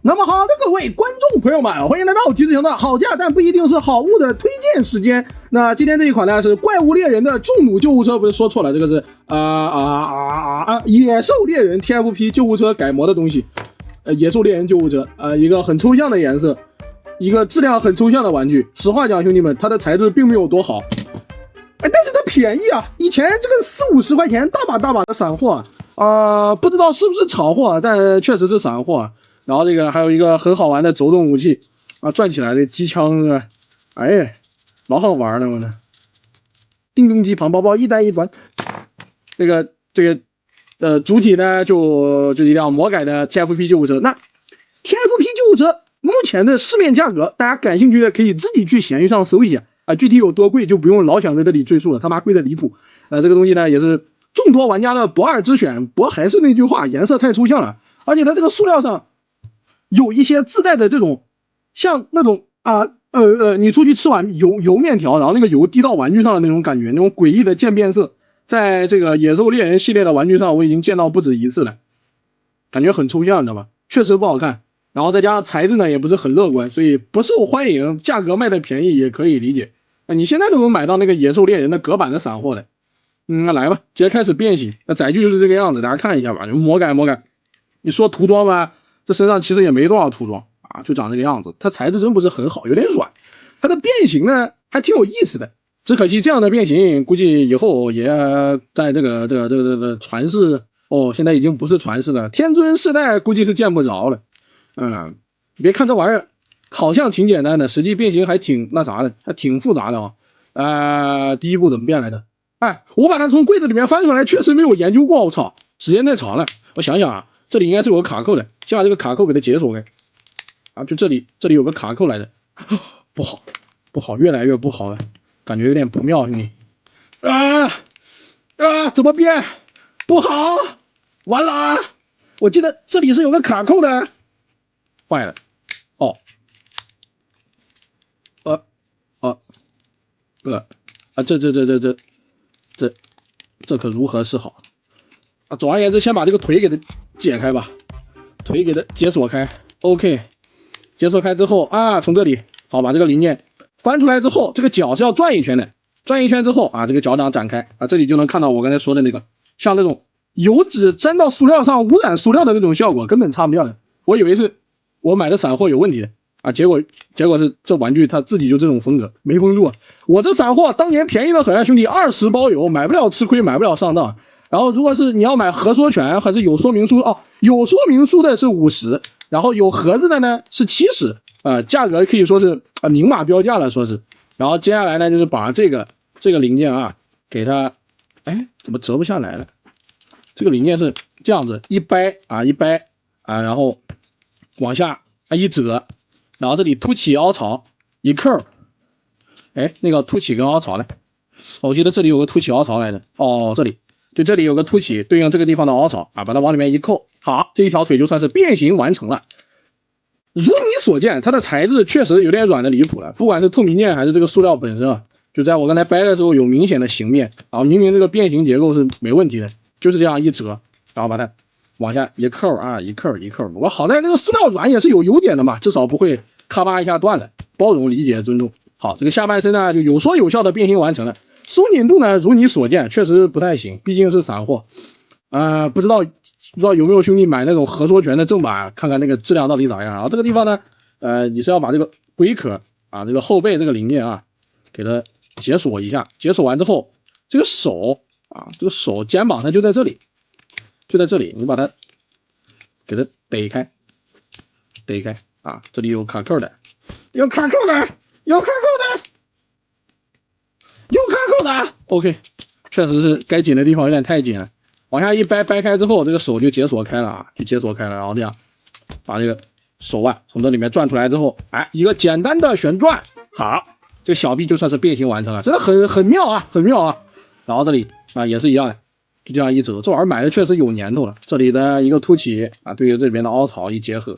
那么好的，各位观众朋友们，欢迎来到极致强的好价但不一定是好物的推荐时间。那今天这一款呢是怪物猎人的重弩救护车，不是说错了，这个是野兽猎人 TFP 救护车改模的东西。野兽猎人救护车，一个很抽象的颜色，一个质量很抽象的玩具。实话讲，兄弟们，它的材质并没有多好，但是它便宜啊！以前这个40-50块钱大把的散货不知道是不是炒货，但确实是散货。然后这个还有一个很好玩的走动武器转起来的机枪是吧？哎，老好玩了我呢。定动机旁包包一单一端，这个主体呢就一辆魔改的 TFP 救护车。那 TFP 救护车目前的市面价格，大家感兴趣的可以自己去闲鱼上搜一下具体有多贵就不用老想在这里赘述了，他妈贵的离谱。这个东西呢也是众多玩家的不二之选，不过还是那句话，颜色太抽象了，而且它这个塑料上有一些自带的这种像那种你出去吃完油面条，然后那个油滴到玩具上的那种感觉，那种诡异的渐变色，在这个野兽猎人系列的玩具上我已经见到不止一次了，感觉很抽象，你知道吧？确实不好看，然后再加上材质呢也不是很乐观，所以不受欢迎，价格卖的便宜也可以理解。你现在都能买到那个野兽猎人的隔版的散货的。那来吧，直接开始变形。那载具就是这个样子，大家看一下吧，魔改。你说涂装吧，这身上其实也没多少涂装就长这个样子。它材质真不是很好，有点软。它的变形呢还挺有意思的，只可惜这样的变形估计以后也在这个传世现在已经不是传世了，天尊世代估计是见不着了。别看这玩意儿好像挺简单的，实际变形还挺那啥的，还挺复杂的第一步怎么变来的？我把它从柜子里面翻出来，确实没有研究过，我操，时间太长了。我想想这里应该是有个卡扣的，先把这个卡扣给它解锁开就这里有个卡扣来的，不好，越来越不好了，感觉有点不妙，兄弟。怎么变？不好，完了我记得这里是有个卡扣的，坏了。这可如何是好总而言之，先把这个腿给它解开吧，腿给它解锁开。OK， 解锁开之后从这里好把这个零件翻出来之后，这个脚是要转一圈的，转一圈之后这个脚掌展开这里就能看到我刚才说的那个像那种油脂沾到塑料上污染塑料的那种效果，根本擦不掉的。我以为是我买的散货有问题的结果是这玩具它自己就这种风格，没封住我这散货当年便宜的很兄弟，20包邮，买不了吃亏，买不了上当。然后如果是你要买核说权还是有说明书有说明书的是50，然后有盒子的呢是70价格可以说是明码标价了说是。然后接下来呢就是把这个零件给它怎么折不下来了？这个零件是这样子一掰然后往下一折，然后这里凸起凹槽一扣那个凸起跟凹槽呢我记得这里有个凸起凹槽来的这里有个凸起对应这个地方的凹槽把它往里面一扣，好，这一条腿就算是变形完成了。如你所见，它的材质确实有点软的离谱了，不管是透明件还是这个塑料本身就在我刚才掰的时候有明显的形变明明这个变形结构是没问题的，就是这样一折，然后把它往下一扣一扣。我好在这个塑料软也是有优点的嘛，至少不会咔吧一下断了，包容理解尊重。好，这个下半身呢就有说有笑的变形完成了。松紧度呢如你所见确实不太行，毕竟是散货不知道有没有兄弟买那种核说权的正版，看看那个质量到底咋样这个地方呢你是要把这个龟壳这个后背这个零件给它解锁一下，解锁完之后这个手这个手肩膀它就在这里，你把它给它逮开这里有卡扣的，有卡扣的 OK， 确实是该紧的地方有点太紧了，往下一掰开之后这个手就解锁开了然后这样把这个手腕从这里面转出来之后一个简单的旋转，好，这个小臂就算是变形完成了，真的很妙很妙然后这里也是一样的，就这样一折，这玩意儿买的确实有年头了。这里的一个凸起对于这边的凹槽一结合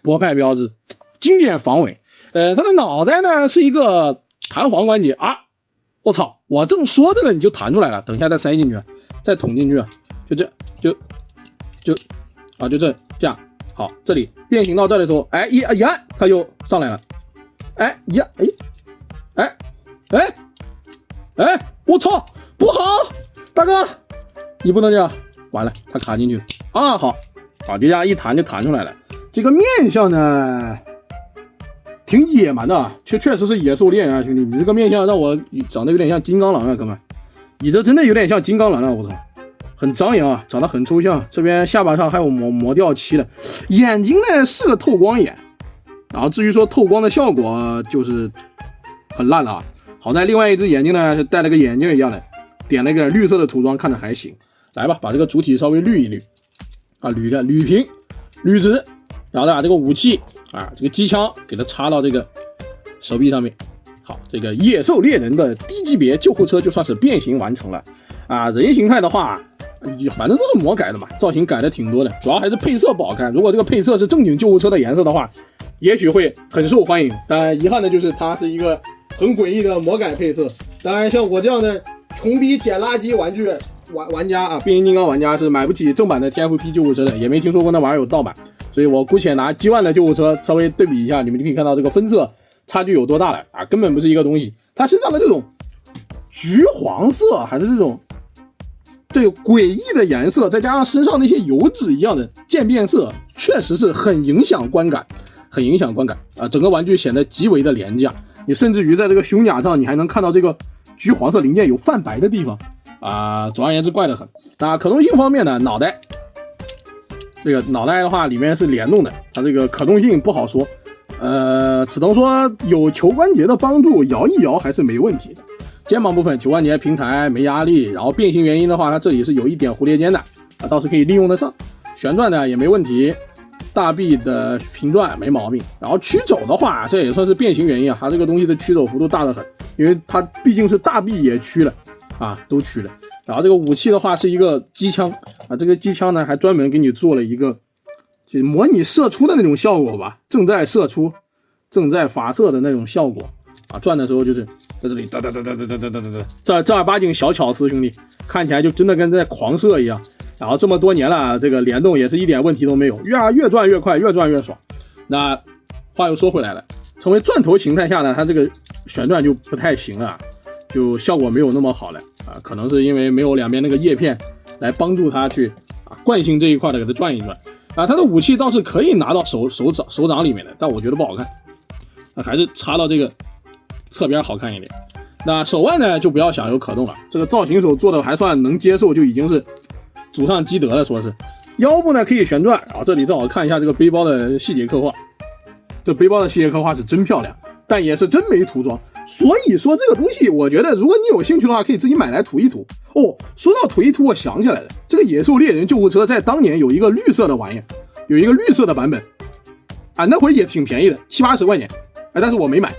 博派标志，经典防伪。它的脑袋呢是一个弹簧关节我操，我正说着呢你就弹出来了，等一下再塞进去再捅进去就这样好，这里变形到这里的时候，哎一按它就上来了，哎一按哎，我操，不好，大哥，你不能这样，完了，它卡进去了啊，好，就这样一弹就弹出来了。这个面相呢，挺野蛮的啊，确实是野兽猎人啊，兄弟，你这个面相让我长得有点像金刚狼啊，哥们，你这真的有点像金刚狼啊，我操，很张扬啊，长得很抽象，这边下巴上还有磨掉漆的，眼睛呢是个透光眼，然后至于说透光的效果就是很烂了啊。好在另外一只眼睛呢是戴了个眼镜一样的，点了个绿色的涂装，看着还行。来吧，把这个主体稍微捋一捋啊，捋平捋直，然后再把这个武器啊，这个机枪给它插到这个手臂上面。好，这个野兽猎人的低级别救护车就算是变形完成了啊。人形态的话，反正都是魔改的嘛，造型改的挺多的，主要还是配色不好看。如果这个配色是正经救护车的颜色的话，也许会很受欢迎。但遗憾的就是它是一个很诡异的魔改配色。当然，像我这样的穷逼捡垃圾玩具玩家啊，变形金刚玩家是买不起正版的 TFP 救护车的，也没听说过那玩意儿有盗版，所以我姑且拿G1的救护车稍微对比一下，你们就可以看到这个分色差距有多大了啊，根本不是一个东西。它身上的这种橘黄色还是这种对诡异的颜色，再加上身上那些油脂一样的渐变色，确实是很影响观感啊！整个玩具显得极为的廉价，你甚至于在这个胸甲上，你还能看到这个橘黄色零件有泛白的地方啊！总而言之，怪得很。那可动性方面呢，这个脑袋的话里面是联动的，它这个可动性不好说，只能说有球关节的帮助，摇一摇还是没问题的。肩膀部分球关节平台没压力，然后变形原因的话，它这里是有一点蝴蝶肩的啊，倒是可以利用得上。旋转呢也没问题，大臂的平转没毛病。然后曲肘的话，这也算是变形原因啊，它这个东西的曲肘幅度大得很，因为它毕竟是大臂也曲了啊，都曲了。然后这个武器的话是一个机枪啊，这个机枪呢还专门给你做了一个就模拟射出的那种效果吧，正在射出、正在发射的那种效果啊，转的时候就是在这里哒哒哒哒哒哒哒哒哒，正儿八经小巧思，兄弟，看起来就真的跟在狂射一样。然后这么多年了，这个联动也是一点问题都没有，越转越快，越转越爽。那话又说回来了，成为钻头形态下呢，它这个旋转就不太行了，就效果没有那么好了啊，可能是因为没有两边那个叶片来帮助它去啊惯性这一块的给它转一转啊。它的武器倒是可以拿到手掌里面的，但我觉得不好看，还是插到这个侧边好看一点。那手腕呢就不要想有可动了，这个造型手做的还算能接受，就已经是祖上积德了，说是。腰部呢可以旋转，然后这里正好看一下这个背包的细节刻画，这背包的细节刻画是真漂亮，但也是真没涂装。所以说这个东西，我觉得如果你有兴趣的话，可以自己买来涂一涂。哦，说到涂一涂，我想起来了，这个野兽猎人救护车在当年有一个绿色的玩意，有一个绿色的版本啊，那会儿也挺便宜的，70-80块钱，但是我没买。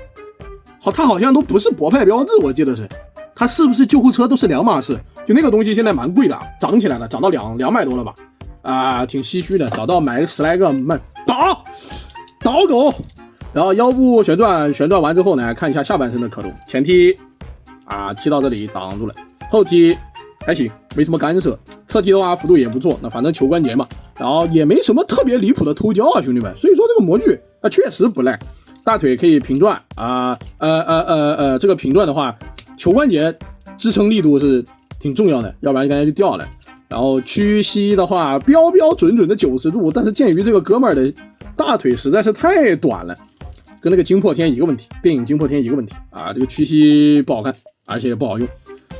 好，它好像都不是博派标志，我记得是，它是不是救护车都是两码事？就那个东西现在蛮贵的，涨起来了，涨到200多了吧？啊，挺唏嘘的，找到买个10来个卖倒狗。然后腰部旋转完之后呢，看一下下半身的可动，前踢啊踢到这里挡住了，后踢还行，没什么干涉，侧踢的话幅度也不错，那反正球关节嘛，然后也没什么特别离谱的偷胶啊，兄弟们，所以说这个模具啊确实不赖。大腿可以平转啊，这个平转的话，球关节支撑力度是挺重要的，要不然刚才就掉了。然后屈膝的话，标准的90度，但是鉴于这个哥们儿的大腿实在是太短了，跟那个惊破天一个问题，电影惊破天一个问题啊，这个屈膝不好看，而且也不好用。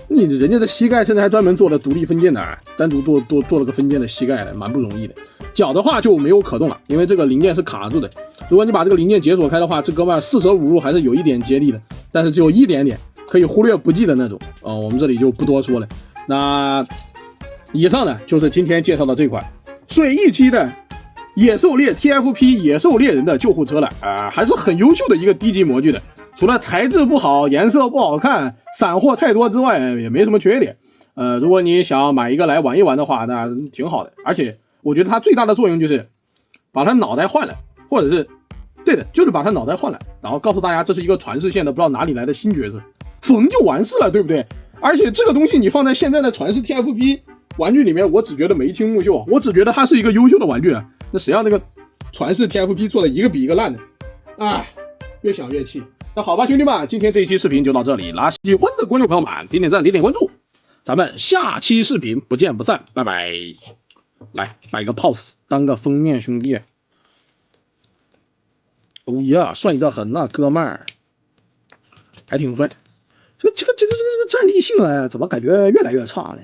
人家的膝盖甚至还专门做了独立分件的，单独做了个分件的膝盖的，蛮不容易的。脚的话就没有可动了，因为这个零件是卡住的。如果你把这个零件解锁开的话，这哥们儿四舍五入还是有一点接力的，但是只有一点点，可以忽略不计的那种。我们这里就不多说了。那以上呢就是今天介绍的这款水翼机的野兽猎 TFP 野兽猎人的救护车了还是很优秀的一个低级模具的。除了材质不好、颜色不好看、散货太多之外，也没什么缺点。如果你想买一个来玩一玩的话，那挺好的。而且我觉得它最大的作用就是把它脑袋换了，或者是对的，就是把它脑袋换了，然后告诉大家这是一个传世线的不知道哪里来的新角色，缝就完事了，对不对？而且这个东西你放在现在的传世 TFP 玩具里面，我只觉得眉清目秀，我只觉得它是一个优秀的玩具。那谁要那个传世 TFP 做的一个比一个烂的，哎，越想越气。那好吧，兄弟们，今天这一期视频就到这里了。喜欢的观众朋友们，点点赞，点点关注，咱们下期视频不见不散，拜拜。来摆个 pose 当个封面兄弟，哦呀，帅得很呐，哥们儿，还挺帅。这个站立性怎么感觉越来越差呢？